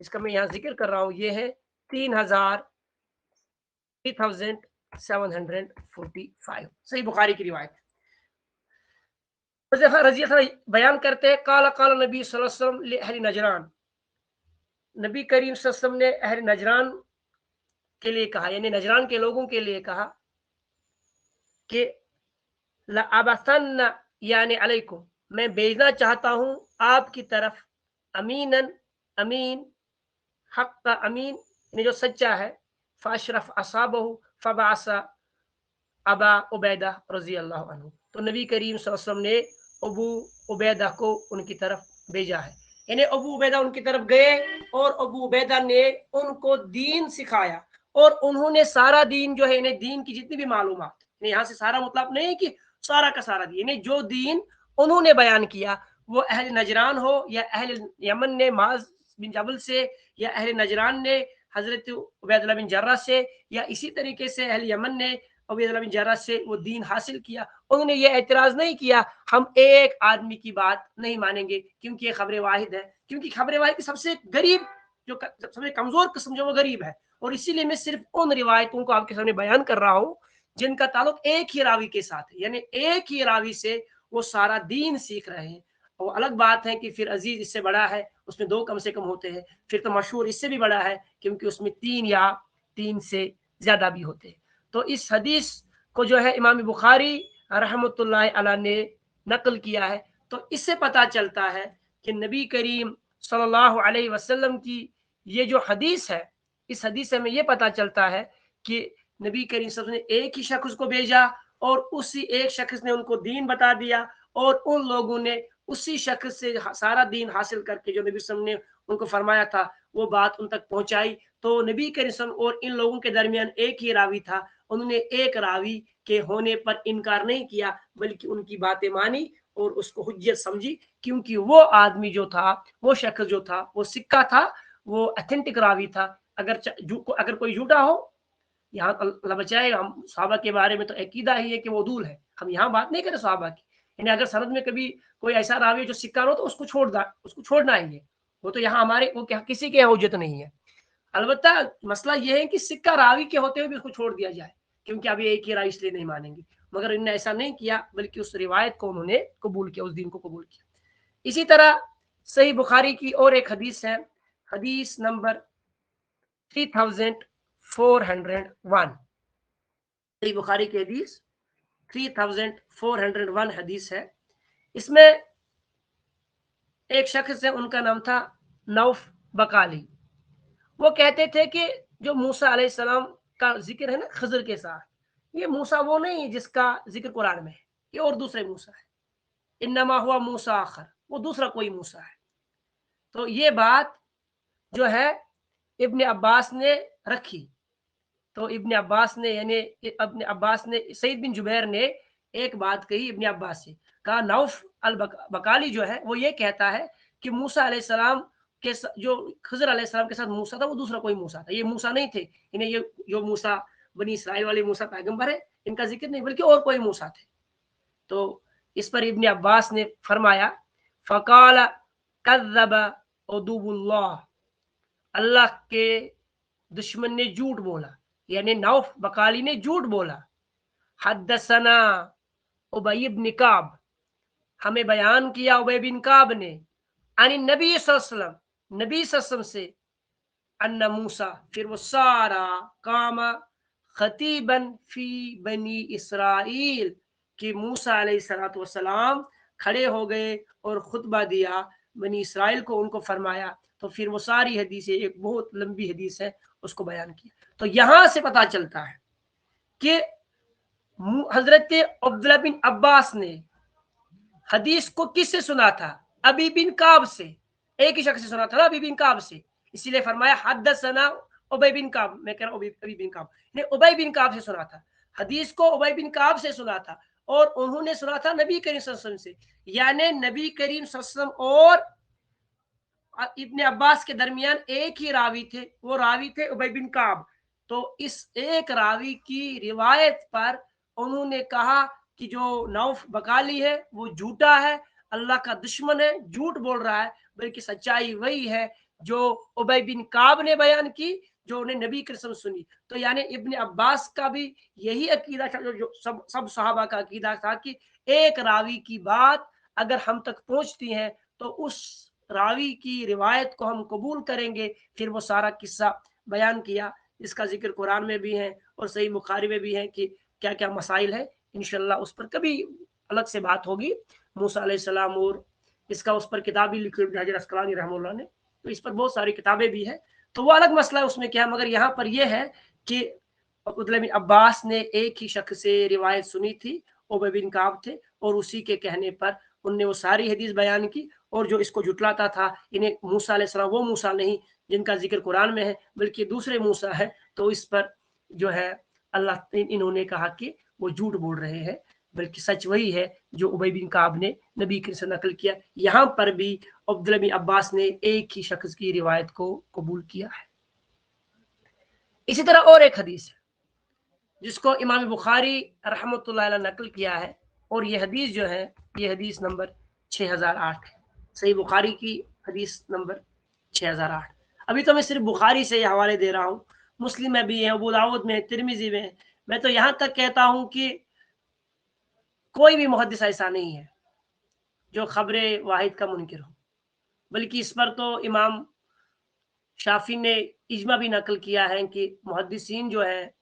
इसका मैं यहाँ जिक्र कर रहा हूँ, ये है 3745 सही बुखारी की रिवायत। रजी बयान करते हैं, काला काला नबी सल्लल्लाहु अलैहि वसल्लम लिअहली नजरान, नबी करीम सल्लल्लाहु अलैहि वसल्लम ने अहल नजरान के लिए कहा, यानी नजरान के लोगों के लिए कहा कि लअबसन्न यानी अलैकुम, मैं भेजना चाहता हूँ आपकी तरफ, अमीनन, अमीन, हक का अमीन, यानी जो सच्चा है, फाशरफ असाबहु फबासा अबा उबैदा रजी अल्लाह अन्हु। तो नबी करीम सल्लल्लाहु अलैहि वसल्लम ने अबू उबैदा को उनकी तरफ भेजा है, यानी अबू उबैदा उनकी तरफ गए और अबू उबैदा ने उनको दीन सिखाया और उन्होंने सारा दीन जो है, इन्हें दीन की जितनी भी मालूमात, यहाँ से सारा मतलब नहीं कि सारा का सारा दीन, यानी जो दीन उन्होंने बयान किया, वो अहल नजरान हो या अहल यमन ने माज बिन जबल से, या अहल नजरान ने हजरत उबैदुल्लाह बिन जर्रा से, या इसी तरीके से अहल यमन ने उबैदुल्लाह बिन जर्रा से वो दीन हासिल किया। उन्होंने ये एतराज नहीं किया हम एक आदमी की बात नहीं मानेंगे क्योंकि ये खबर वाहिद है, क्योंकि खबर वाहिद की सबसे गरीब जो सबसे कमजोर किस्म जो वो गरीब है, और इसीलिए मैं सिर्फ उन रिवायतों को आपके सामने बयान कर रहा हूँ जिनका ताल्लुक एक ही रावी के साथ है, यानी एक ही रावी से वो सारा दीन सीख रहे हैं। और अलग बात है कि फिर अजीज इससे बड़ा है, उसमें 2 कम से कम होते हैं, फिर तो मशहूर इससे भी बड़ा है क्योंकि उसमें 3 या 3 से ज्यादा भी होते हैं। तो इस हदीस को जो है इमाम बुखारी रहमतुल्लाह अलैह ने नकल किया है। तो इससे पता चलता है कि नबी करीम सल्लल्लाहु अलैहि वसल्लम की ये जो हदीस है, इस हदीस से हमें ये पता चलता है कि नबी करीम सल्लल्लाहु अलैहि वसल्लम ने एक ही शख्स को भेजा और उसी एक शख्स ने उनको दीन बता दिया, और उन लोगों ने उसी शख्स से सारा दीन हासिल करके जो नबी सल्लल्लाहु अलैहि वसल्लम ने उनको फरमाया था वो बात उन तक पहुंचाई। तो नबी करीम सल्लल्लाहु अलैहि वसल्लम और इन लोगों के दरमियान एक ही रावी था, उन्होंने एक रावी के होने पर इनकार नहीं किया बल्कि उनकी बातें मानी और उसको हुज्जत समझी, क्योंकि वो आदमी जो था, वो शख्स जो था, वो सिक्का था, वो ऑथेंटिक रावी था। अगर कोई झूठा हो, यहाँ अल्लाह बचाए, हम सहाबा के बारे में तो अकीदा ही है कि वो उदूल है, हम यहाँ बात नहीं करें सहाबा की, यानी अगर सनद में कभी कोई ऐसा रावी जो सिक्का हो तो उसको छोड़ना ही है, वो तो यहाँ हमारे वो किसी के हुज्जत नहीं है। अलबत्ता मसला ये है कि सिक्का रावी के होते हुए भी उसको छोड़ दिया जाए, क्योंकि अभी एक ही राय इसलिए नहीं मानेंगे, मगर इन्होंने ऐसा नहीं किया बल्कि उस रिवायत को उन्होंने कबूल किया, उस दीन को कबूल किया। इसी तरह सही बुखारी की और एक हदीस है, हदीस नंबर 3401, सही बुखारी की हदीस 3401 हदीस है। इसमें एक शख्स है, उनका नाम था नौफ बकाली। वो कहते थे कि जो मूसा अलैहिस्सलाम का जिक्र है ना खजर के साथ, ये मूसा वो नहीं जिसका जिक्र कुरान में है, ये और दूसरे मूसा है, इन्नमा हुआ मूसा आखर, वो दूसरा कोई मूसा है। तो ये बात जो है इब्ने अब्बास ने रखी, तो इब्ने अब्बास ने यानी अपने अब्बास ने सईद बिन जुबैर ने एक बात कही इब्ने अब्बास से, कहा नौफ अल बकाली जो है वो ये कहता है कि मूसा अलैहिस्सलाम के जो खजर अलैहिस्सलाम के साथ मूसा था वो दूसरा कोई मूसा था, ये मूसा नहीं थे, इन्हें ये जो मूसा बनी इसराइल वाले मूसा पैगंबर है इनका जिक्र नहीं बल्कि और कोई मूसा थे। तो इस पर इब्ने अब्बास ने फरमाया फ़क़ाल कज़्ज़ब अदुव्वुल्लाह, अल्लाह के दुश्मन ने झूठ बोला, यानी नौफ बकाली ने झूठ बोला। हद्दसना उबई इब्न काब, हमें बयान किया उबई बिन काब ने, यानी नबी सल्लल्लाहु अलैहि वसल्लम से, अन्ना मूसा, फिर वो सारा कामा खतीबन फी बनी इसराइल, कि मूसा अलैहिस्सलातु वस्सलाम खड़े हो गए और खुतबा दिया बनी इसराइल को, उनको फरमाया। तो फिर वो सारी हदीसें, एक बहुत लंबी हदीस है, उसको बयान किया। तो यहां से पता चलता है कि हजरत अब्दुल्लाह बिन अब्बास ने हदीस को किससे सुना था? अबी बिन काब से, एक ही शख्स से सुना था ना, अबी बिन काब से, इसीलिए फरमाया हद्दसना उबई बिन काब, मैं कह रहा हूँ अबी बिन काब ने उबई बिन काब से सुना था, हदीस को उबई बिन काब से सुना था, और उन्होंने सुना था नबी करीम सल्लल्लाहु अलैहि वसल्लम से, यानी नबी करीम सल्लल्लाहु अलैहि वसल्लम और इब्ने अब्बास के दरमियान एक ही रावी थे, वो रावी थे उबई बिन काब। तो इस एक रावी की रिवायत पर उन्होंने कहा कि जो नौफ बकाली है वो झूठा है, अल्लाह का दुश्मन है, झूठ बोल रहा है, बल्कि सच्चाई वही है जो उबई बिन काब ने बयान की, जो उन्हें नबी की कसम सुनी। तो यानी इब्ने अब्बास का भी यही अकीदा था, जो सब सहाबा का अकीदा था कि एक रावी की बात अगर हम तक पहुंचती है तो उस रावी की रिवायत को हम कबूल करेंगे। फिर वो सारा किस्सा बयान किया, इसका जिक्र कुरान में भी है और सही बुखारी में भी है कि क्या क्या मसाइल है। इंशाल्लाह उस पर कभी अलग से बात होगी, मूसा अलैहिस्सलाम, और इसका उस पर किताब भी लिखी हजर अस्कलानी रहमतुल्लाह ने, तो इस पर बहुत सारी किताबें भी हैं, तो वो अलग मसला है उसमें क्या है। मगर यहाँ पर यह है कि और अब्दुल्लाह बिन अब्बास ने एक ही शख्स से रिवायत सुनी थी, उबय बिन काब थे, और उसी के कहने पर उनने वो सारी हदीस बयान की। और जो इसको झुटलाता था, इन्हें मूसा अलैहिस्सलाम वो मूसा नहीं जिनका जिक्र कुरान में है, बल्कि दूसरे मूसा है, तो इस पर जो है अल्लाह इन्होंने कहा कि वो झूठ बोल रहे हैं, बल्कि सच वही है जो उबय बिन काब ने नबी करीम से नकल किया। यहाँ पर भी अब्दुल्लाह बिन अब्बास ने एक ही शख्स की रिवायत को कबूल किया है। इसी तरह और एक हदीस है जिसको इमाम बुखारी रहमतुल्लाह अलैह नकल किया है, और ये हदीस जो है ये हदीस नंबर 6008 है, सही बुखारी की हदीस नंबर 6008। अभी तो मैं सिर्फ बुखारी से ये हवाले दे रहा हूँ, मुस्लिम में भी है, अबू दाऊद में, तिरमिजी में। मैं तो यहाँ तक कहता हूँ कि कोई भी मुहद्दिस ऐसा नहीं है जो खबरे वाहिद का मुनकिर हो, बल्कि इस पर तो इमाम शाफी ने इजमा भी नकल किया है कि मुहद्दिसीन जो है,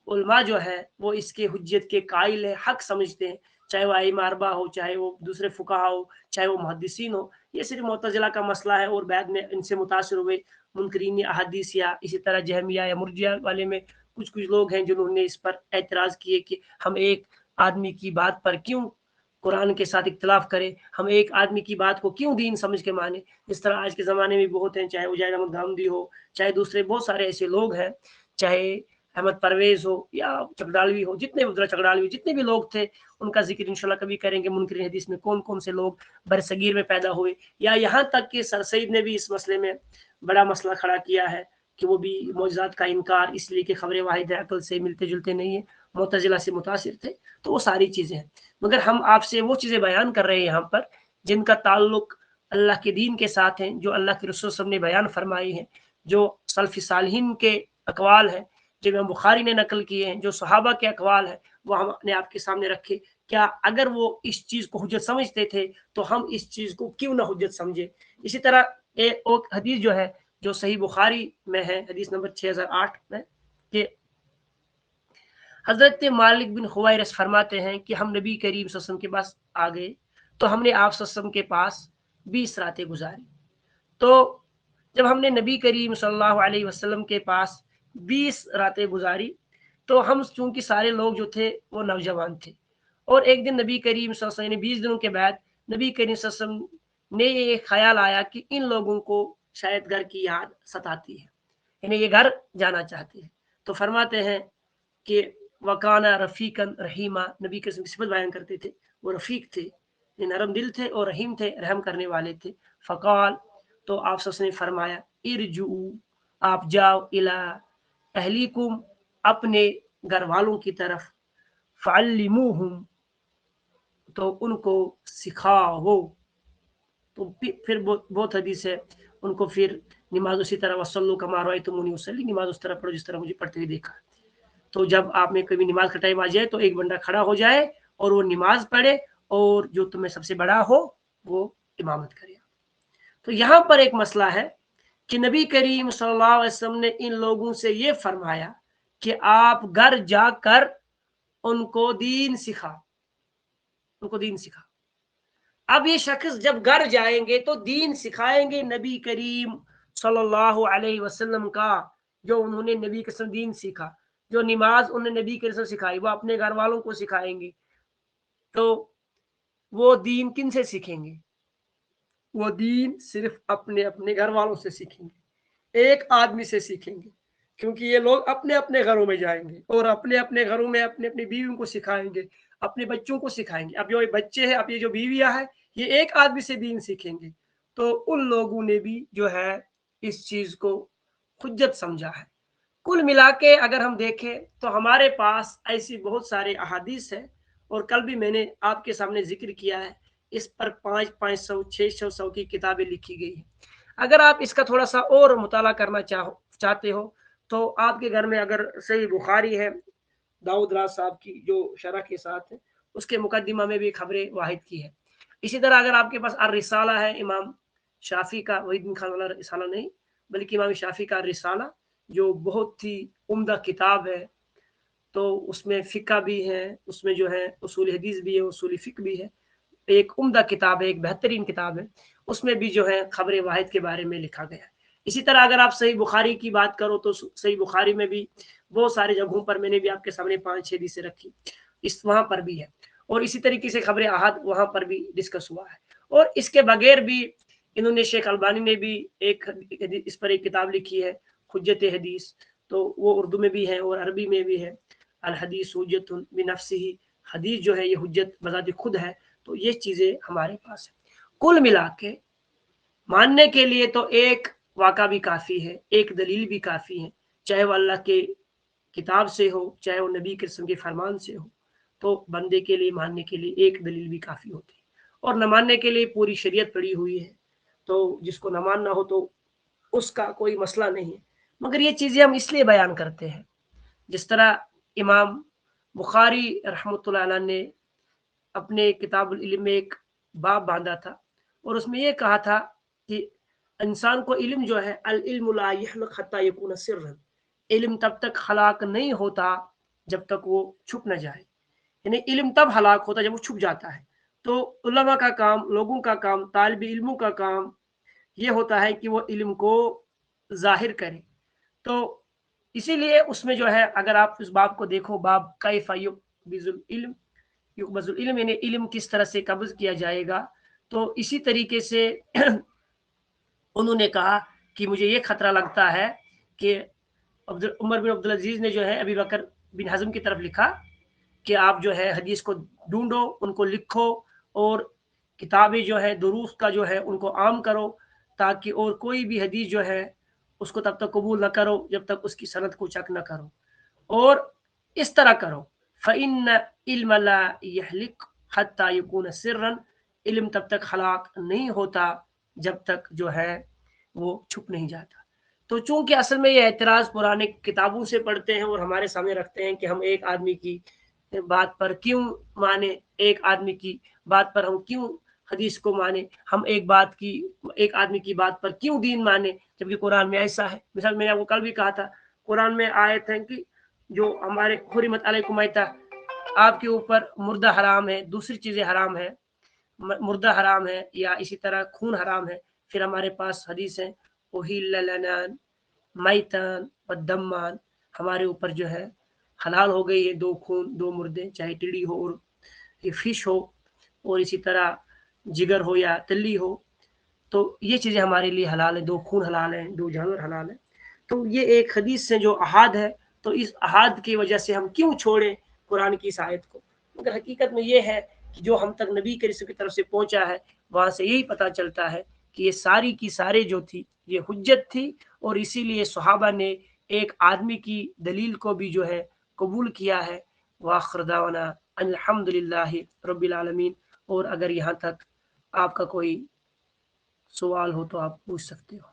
उलमा जो है, वो इसके हुज्जत के कायल है, हक समझते हैं, चाहे वो आइमा अरबा हो, चाहे वो दूसरे फुकाहा हो, चाहे वो मुहद्दिसीन हो। ये सिर्फ मुतज़िला का मसला है, और बाद में इनसे मुतासिर हुए मुनकरीन अहादीस या इसी तरह जहमिया या मुर्जिया वाले में कुछ कुछ लोग हैं जिन्होंने इस पर एतराज़ किए कि हम एक आदमी की बात पर क्यों कुरान के साथ इख्तिलाफ करें, हम एक आदमी की बात को क्यों दीन समझ के माने। इस तरह आज के ज़माने में बहुत हैं, चाहे उजैर अहमद गांधी हो, चाहे दूसरे बहुत सारे ऐसे लोग हैं, चाहे अहमद परवेज हो या चकडालवी हो, जितने उधर चकडालवी जितने भी लोग थे, उनका जिक्र इंशाल्लाह कभी करेंगे। मुनकरीन हदीस में कौन कौन से लोग बरसगीर में पैदा हुए, या यहाँ तक कि सर सईद ने भी इस मसले में बड़ा मसला खड़ा किया है कि वो भी मौजूदात का इनकार इसलिए कि खबरें वाहिद अकल से मिलते जुलते नहीं है, मुतज़िला से मुतासिर थे। तो वो सारी चीज़ें हैं, मगर हम आपसे वो चीज़ें बयान कर रहे हैं यहाँ पर जिनका ताल्लुक अल्लाह के दीन के साथ है, जो अल्लाह के रसूल सब ने बयान फरमाई है, जो सल्फ़ सालिहीन के अक़वाल है, जो इमाम बुखारी ने नकल किए हैं, जो सहाबा के अक़वाल है, वो हमने आपके सामने रखे। क्या अगर वो इस चीज़ को हुज्जत समझते थे तो हम इस चीज़ को क्यों ना हुज्जत समझे। इसी तरह एक हदीस जो है जो सही बुखारी में है, हदीस नंबर 6008 में, कि हज़रत मालिक बिन खुवैरिस फरमाते हैं कि हम नबी करीम सल्लल्लाहु अलैहि वसल्लम के पास आ गए, तो हमने आप सल्लल्लाहु अलैहि वसल्लम के पास 20 रातें गुजारी। तो जब हमने नबी करीम सल्लल्लाहु अलैहि वसल्लम के पास 20 रातें गुजारी, तो हम चूंकि सारे लोग जो थे वो नौजवान थे, और एक दिन नबी करीम सल्लल्लाहु अलैहि वसल्लम 20 दिनों के बाद नबी करीम सल्लल्लाहु अलैहि वसल्लम ने ये ख्याल आया कि इन लोगों को शायद घर की याद सताती है, इन्हें ये घर जाना चाहते हैं। तो फरमाते हैं कि वकाना रफ़ीकन रहीमा, नबी की सिफत बयान करते थे, वो रफ़ीक थे, ये नरम दिल थे और रहीम थे, रहम करने वाले थे। फ़काल, तो आप सबने फरमाया, इरजू, आप जाओ, इला अहलीकुम, अपने घर वालों की तरफ, फ़अल्लिमूहुम, तो उनको सिखाओ। तो फिर बहुत हदीस है, उनको फिर नमाज उसी तरह, वसल्लु कमा रअयतुमूनी उसल्ली, नमाज उस तरह पढ़ो जिस तरह मुझे पढ़ते हुए देखा। तो जब आप में कभी नमाज का टाइम आ जाए तो एक बंदा खड़ा हो जाए और वो नमाज पढ़े, और जो तुम्हें सबसे बड़ा हो वो इमामत करे। तो यहाँ पर एक मसला है कि नबी करीम सल्लल्लाहु अलैहि वसल्लम ने इन लोगों से ये फरमाया कि आप घर जाकर उनको दीन सिखा, उनको दीन सिखा। अब ये शख्स जब घर जाएंगे तो दीन सिखाएंगे नबी करीम सल्लल्लाहु अलैहि वसल्लम का, जो उन्होंने नबी के दीन सीखा, जो नमाज उन्होंने नबी के सिखाई, वो अपने घर वालों को सिखाएंगे। तो वो दीन किन से सीखेंगे? वो दीन सिर्फ अपने अपने घर वालों से सीखेंगे, एक आदमी से सीखेंगे, क्योंकि ये लोग अपने अपने घरों में जाएंगे और अपने अपने घरों में अपने अपनी बीवियों को सिखाएंगे, अपने बच्चों को सिखाएंगे। अब जो ये बच्चे हैं, अब ये जो बीवियां हैं, ये एक आदमी से दीन सीखेंगे। तो उन लोगों ने भी जो है इस चीज को हुज्जत समझा है। कुल मिला के अगर हम देखें तो हमारे पास ऐसी बहुत सारे अहादीस है, और कल भी मैंने आपके सामने जिक्र किया है, इस पर 500 600 की किताबें लिखी गई है। अगर आप इसका थोड़ा सा और मुताला करना चाहते हो, तो आपके घर में अगर सही बुखारी है, दाऊद राज साहब की जो शरह के साथ है, उसके मुकदमा में भी खबरें वाहिद की है। इसी तरह अगर आपके पास अर रिसाला है, इमाम शाफी का, वहीद बिन खान वाला रिसाला नहीं, बल्कि इमाम शाफी का रिसाला, जो बहुत ही उम्दा किताब है, तो उसमें फ़िक़्ह भी है, उसमें जो है उसूल हदीस भी है, उसूल फ़िक़्ह भी है, एक उम्दा किताब है, एक बेहतरीन किताब है। उसमें भी जो है खबर वाहिद के बारे में लिखा गया है। इसी तरह अगर आप सही बुखारी की बात करो तो सही बुखारी में भी بہت ساری جگہوں پر میں نے بھی آپ کے سامنے 5-6 حدیثیں رکھی، وہاں پر بھی ہے، اور اسی طریقے سے خبر احاد وہاں پر بھی ڈسکس ہوا ہے۔ اور اس کے بغیر بھی انہوں نے، شیخ البانی نے بھی اس پر ایک کتاب لکھی ہے، حجت حدیث، تو وہ اردو میں بھی ہے اور عربی میں بھی ہے، الحدیث حجت بنفسہ، حدیث جو ہے یہ حجت بذات خود ہے۔ تو یہ چیزیں ہمارے پاس ہیں۔ کل ملا کے ماننے کے لیے تو ایک واقعہ بھی کافی ہے، ایک دلیل بھی کافی ہے، چاہے وہ اللہ کے کتاب سے ہو، چاہے وہ نبی کے رسول کے فرمان سے ہو، تو بندے کے لیے ماننے کے لیے ایک دلیل بھی کافی ہوتی ہے، اور نہ ماننے کے لیے پوری شریعت پڑی ہوئی ہے، تو جس کو نہ ماننا ہو تو اس کا کوئی مسئلہ نہیں ہے۔ مگر یہ چیزیں ہم اس لیے بیان کرتے ہیں، جس طرح امام بخاری رحمۃ اللہ علیہ نے اپنے کتاب العلم میں ایک باب باندھا تھا، اور اس میں یہ کہا تھا کہ انسان کو علم جو ہے، العلم لا یخلق حتی یکون سرا، علم تب تک ہلاک نہیں ہوتا جب تک وہ چھپ نہ جائے، یعنی علم تب ہلاک ہوتا جب وہ چھپ جاتا ہے۔ تو علماء کا کام، لوگوں کا کام، طالب علموں کا کام یہ ہوتا ہے کہ وہ علم کو ظاہر کرے۔ تو اسی لیے اس میں جو ہے، اگر آپ اس باب کو دیکھو، باب کیف یقبض العلم، یقبض العلم یعنی علم کس طرح سے قبض کیا جائے گا، تو اسی طریقے سے انہوں نے کہا کہ مجھے یہ خطرہ لگتا ہے کہ عمر بن عبدالعزیز نے جو ہے ابی بکر بن حزم کی طرف لکھا کہ آپ جو ہے حدیث کو ڈھونڈو، ان کو لکھو، اور کتابیں جو ہے دروس کا جو ہے ان کو عام کرو، تاکہ اور کوئی بھی حدیث جو ہے اس کو تب تک قبول نہ کرو جب تک اس کی سند کو چیک نہ کرو، اور اس طرح کرو، فإن علم لا يحلق حتى يكون سرا، علم تب تک ہلاک نہیں ہوتا جب تک جو ہے وہ چھپ نہیں جاتا۔ تو چونکہ اصل میں یہ اعتراض پرانے کتابوں سے پڑھتے ہیں اور ہمارے سامنے رکھتے ہیں کہ ہم ایک آدمی کی بات پر کیوں مانے، ایک آدمی کی بات پر ہم کیوں حدیث کو مانے، ہم ایک آدمی کی بات پر کیوں دین مانے، جبکہ قرآن میں ایسا ہے۔ مثال میں نے آپ کو کل بھی کہا تھا، قرآن میں آیت ہے کہ جو ہمارے حرمت علیکم میتہ، آپ کے اوپر مردہ حرام ہے، دوسری چیزیں حرام ہے، مردہ حرام ہے، یا اسی طرح خون حرام ہے۔ پھر ہمارے پاس حدیث ہے، احل لنا میتان والدمان، ہمارے اوپر جو ہے حلال ہو گئی ہے 2 خون، 2 مردے، چاہے ٹڈی ہو اور فش ہو، اور اسی طرح جگر ہو یا تلی ہو، تو یہ چیزیں ہمارے لیے حلال ہیں، 2 خون حلال ہیں، 2 جانور حلال ہیں۔ تو یہ ایک حدیث سے جو احاد ہے، تو اس احاد کی وجہ سے ہم کیوں چھوڑیں قرآن کی اس آیت کو؟ مگر حقیقت میں یہ ہے کہ جو ہم تک نبی کے رسول کی طرف سے پہنچا ہے، وہاں سے یہی پتہ چلتا ہے کہ یہ ساری کی سارے جو تھی یہ حجت تھی، اور اسی لیے صحابہ نے ایک آدمی کی دلیل کو بھی جو ہے قبول کیا ہے۔ وآخر دعوانا الحمدللہ رب العالمین۔ اور اگر یہاں تک آپ کا کوئی سوال ہو تو آپ پوچھ سکتے ہو۔